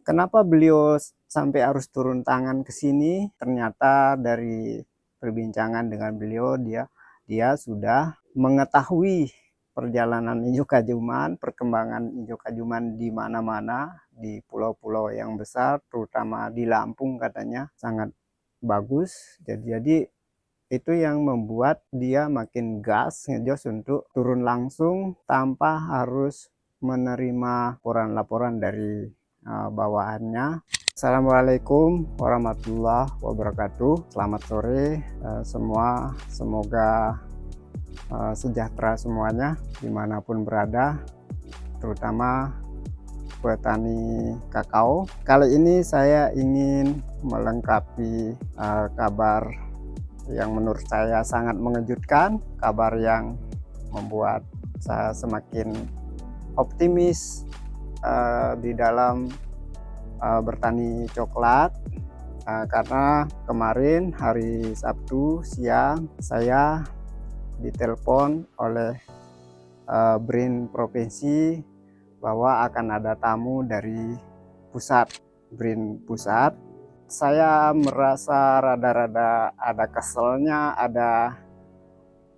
Kenapa beliau sampai harus turun tangan ke sini? Ternyata dari perbincangan dengan beliau, dia sudah mengetahui perjalanan Ijo Kajuman, perkembangan Ijo Kajuman di mana-mana, di pulau-pulau yang besar, terutama di Lampung katanya sangat bagus. Jadi itu yang membuat dia makin gas ngejos untuk turun langsung tanpa harus menerima laporan-laporan dari bawahannya. Assalamualaikum warahmatullahi wabarakatuh. Selamat sore semua. Semoga sejahtera semuanya dimanapun berada, terutama petani kakao. Kali ini saya ingin melengkapi kabar yang menurut saya sangat mengejutkan, kabar yang membuat saya semakin optimis di dalam bertani coklat, karena kemarin hari Sabtu siang saya ditelepon oleh BRIN provinsi bahwa akan ada tamu dari pusat, BRIN pusat. Saya merasa rada-rada ada keselnya, ada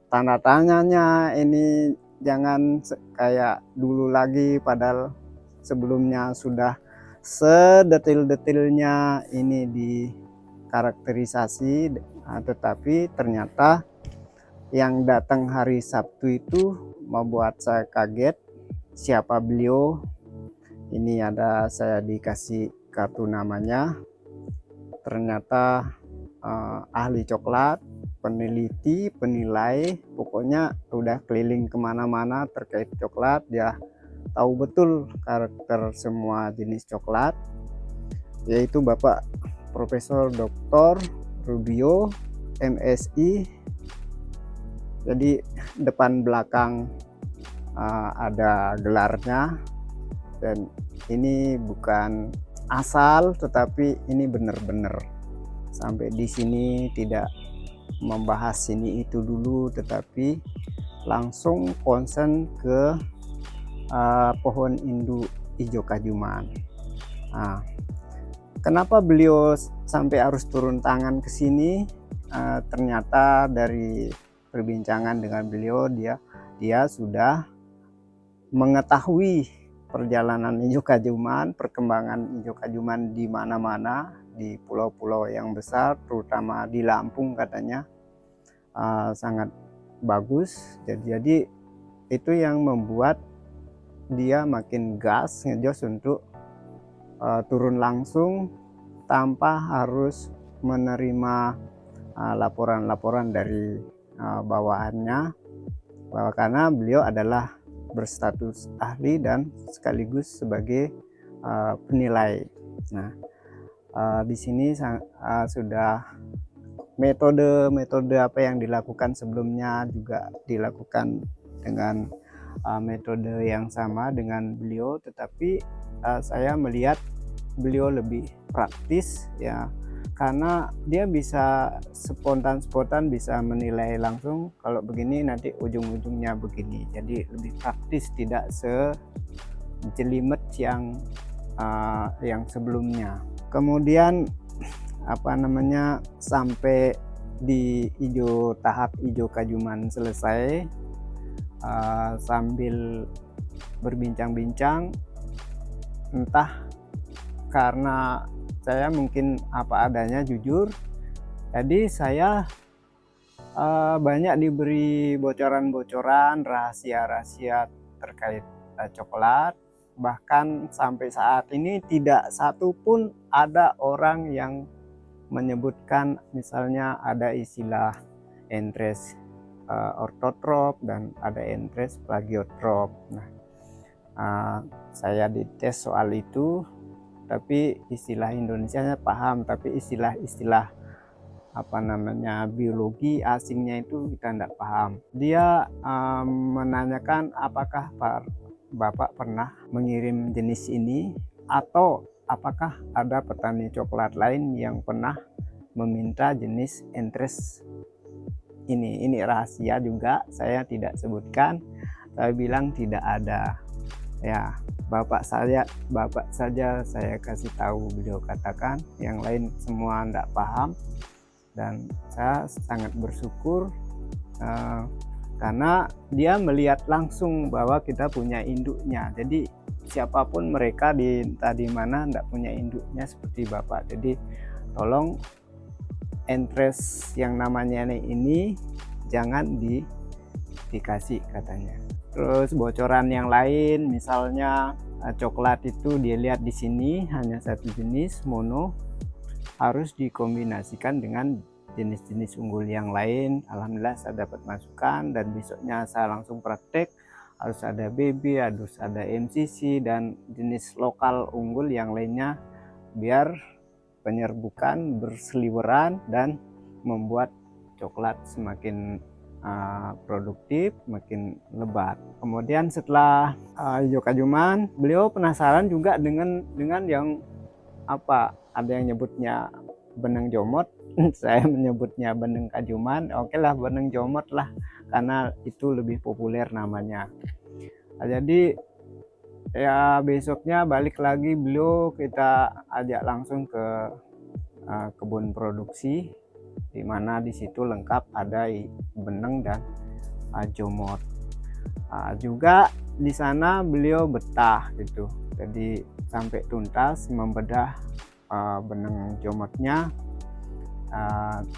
tanda tanyanya, ini jangan kayak dulu lagi, padahal sebelumnya sudah sedetil-detilnya ini dikarakterisasi, tetapi ternyata yang datang hari Sabtu itu membuat saya kaget. Siapa beliau? Ini ada saya dikasih kartu namanya. Ternyata ahli coklat, peneliti, penilai, pokoknya udah keliling kemana-mana terkait coklat. Dia tahu betul karakter semua jenis coklat, yaitu Bapak Profesor Dr. Rubio, MSI. Jadi depan belakang ada gelarnya, dan ini bukan asal, tetapi ini benar-benar. Sampai di sini tidak membahas ini itu dulu, tetapi langsung konsen ke pohon induk Ijo Kajuman. Kenapa beliau sampai harus turun tangan ke sini? Ternyata dari perbincangan dengan beliau, dia sudah mengetahui perjalanan Ijo Kajuman, perkembangan Ijo Kajuman di mana-mana, di pulau-pulau yang besar, terutama di Lampung katanya sangat bagus. Jadi itu yang membuat dia makin gas ngejos untuk turun langsung tanpa harus menerima laporan-laporan dari bawahannya, karena beliau adalah berstatus ahli dan sekaligus sebagai penilai. Nah, di sini sudah metode apa yang dilakukan sebelumnya juga dilakukan dengan metode yang sama dengan beliau, tetapi saya melihat beliau lebih praktis ya, karena dia bisa spontan bisa menilai langsung, kalau begini nanti ujung-ujungnya begini. Jadi lebih praktis, tidak sejelimet yang sebelumnya. Kemudian sampai di tahap Ijo Kajuman selesai, sambil berbincang-bincang, entah karena saya mungkin apa adanya, jujur, jadi saya banyak diberi bocoran-bocoran, rahasia-rahasia terkait coklat. Bahkan sampai saat ini tidak satu pun ada orang yang menyebutkan misalnya ada istilah entres ortotrop dan ada entres plagiotrop. Nah, saya dites soal itu, tapi istilah Indonesianya paham, tapi istilah biologi asingnya itu kita tidak paham. Dia menanyakan apakah Bapak pernah mengirim jenis ini, atau apakah ada petani coklat lain yang pernah meminta jenis entres ini. Ini rahasia juga, saya tidak sebutkan. Saya bilang tidak ada ya. bapak saja saya kasih tahu, beliau katakan, yang lain semua tidak paham. Dan saya sangat bersyukur karena dia melihat langsung bahwa kita punya induknya. Jadi siapapun mereka di mana tidak punya induknya seperti bapak. Jadi tolong interest yang namanya ini jangan dikasih, katanya. Terus bocoran yang lain, misalnya coklat itu dilihat di sini hanya satu jenis mono, harus dikombinasikan dengan jenis-jenis unggul yang lain. Alhamdulillah saya dapat masukan, dan besoknya saya langsung praktek. Harus ada BB, harus ada MCC, dan jenis lokal unggul yang lainnya, biar penyerbukan berseliweran dan membuat coklat semakin produktif, makin lebat. Kemudian setelah hijau kajuman, beliau penasaran juga dengan yang apa, ada yang nyebutnya beneng jomot, saya menyebutnya beneng kajuman. Oke lah, beneng jomot lah, karena itu lebih populer namanya. Jadi ya besoknya balik lagi, beliau kita ajak langsung ke kebun produksi, di mana di situ lengkap ada beneng dan jomot. Juga di sana beliau betah gitu, jadi sampai tuntas membedah beneng jomotnya.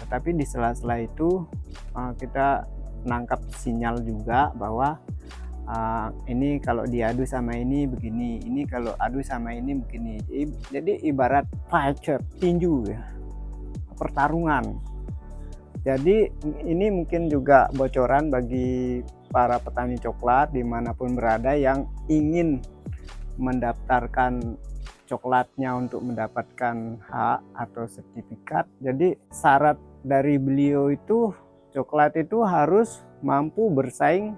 Tetapi di sela-sela itu kita nangkap sinyal juga bahwa ini kalau diadu sama ini begini, ini kalau adu sama ini begini. Jadi ibarat fighter, tinju ya, pertarungan. Jadi ini mungkin juga bocoran bagi para petani coklat dimanapun berada yang ingin mendaftarkan coklatnya untuk mendapatkan hak atau sertifikat. Jadi syarat dari beliau itu, coklat itu harus mampu bersaing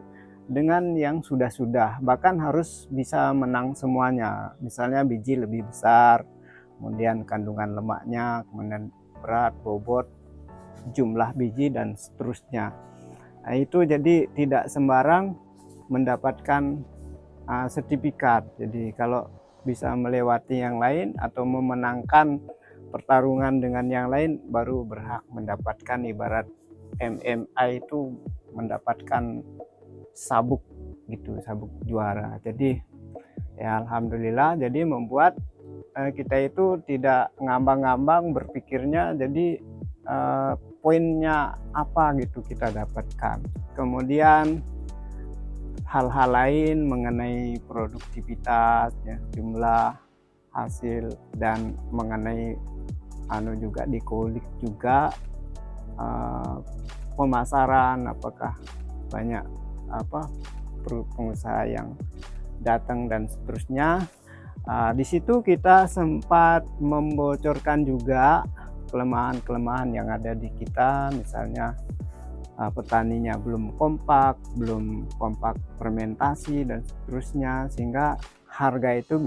dengan yang sudah-sudah, bahkan harus bisa menang semuanya. Misalnya biji lebih besar, kemudian kandungan lemaknya, kemudian berat, bobot, jumlah biji, dan seterusnya. Nah, itu jadi tidak sembarang mendapatkan sertifikat. Jadi kalau bisa melewati yang lain atau memenangkan pertarungan dengan yang lain, baru berhak mendapatkan, ibarat MMA itu mendapatkan sabuk gitu, sabuk juara. Jadi ya alhamdulillah, jadi membuat kita itu tidak ngambang-ngambang berpikirnya, jadi poinnya apa gitu kita dapatkan. Kemudian hal-hal lain mengenai produktivitas ya, jumlah hasil, dan mengenai juga dikulik juga pemasaran, apakah banyak pengusaha yang datang dan seterusnya. Di situ kita sempat membocorkan juga kelemahan-kelemahan yang ada di kita, misalnya petaninya belum kompak fermentasi dan seterusnya, sehingga harga itu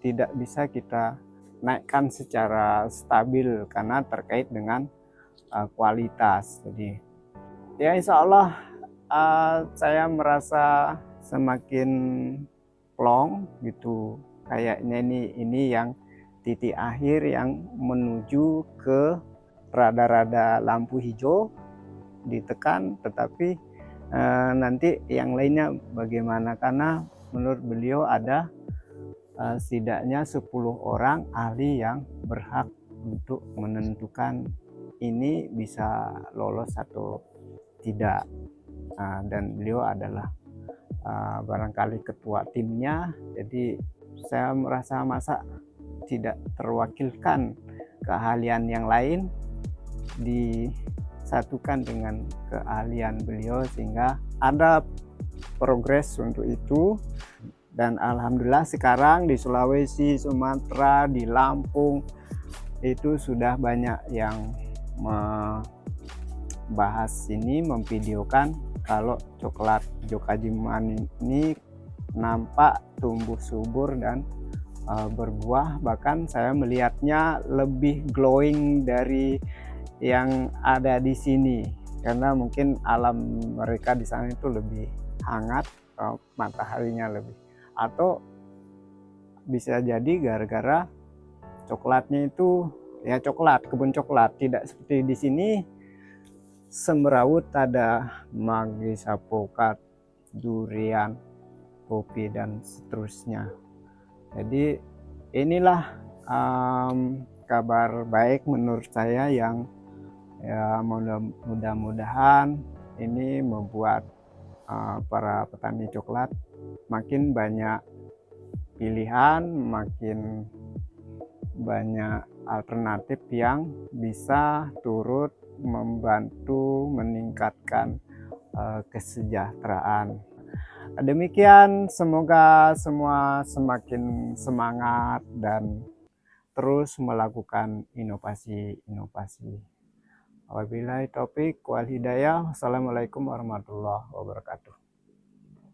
tidak bisa kita naikkan secara stabil karena terkait dengan kualitas. Jadi ya insya Allah saya merasa semakin plong gitu, kayaknya ini yang titik akhir yang menuju ke rada-rada lampu hijau, ditekan. Tetapi nanti yang lainnya bagaimana, karena menurut beliau ada setidaknya 10 orang ahli yang berhak untuk menentukan ini bisa lolos atau tidak. Dan beliau adalah barangkali ketua timnya. Jadi saya merasa masa tidak terwakilkan keahlian yang lain disatukan dengan keahlian beliau, sehingga ada progres untuk itu. Dan alhamdulillah sekarang di Sulawesi, Sumatera, di Lampung itu sudah banyak yang membahas ini, memvideokan kalau coklat hijau kajuman ini nampak tumbuh subur dan berbuah. Bahkan saya melihatnya lebih glowing dari yang ada di sini, karena mungkin alam mereka di sana itu lebih hangat, mataharinya lebih, atau bisa jadi gara-gara coklatnya itu ya coklat, kebun coklat, tidak seperti di sini semrawut ada manggis, apokat, durian, kopi dan seterusnya. Jadi inilah kabar baik menurut saya yang ya mudah-mudahan ini membuat para petani coklat makin banyak pilihan, makin banyak alternatif yang bisa turut membantu meningkatkan kesejahteraan. Demikian, semoga semua semakin semangat dan terus melakukan inovasi-inovasi. Wabillahi taufik wal hidayah. Wassalamualaikum warahmatullahi wabarakatuh.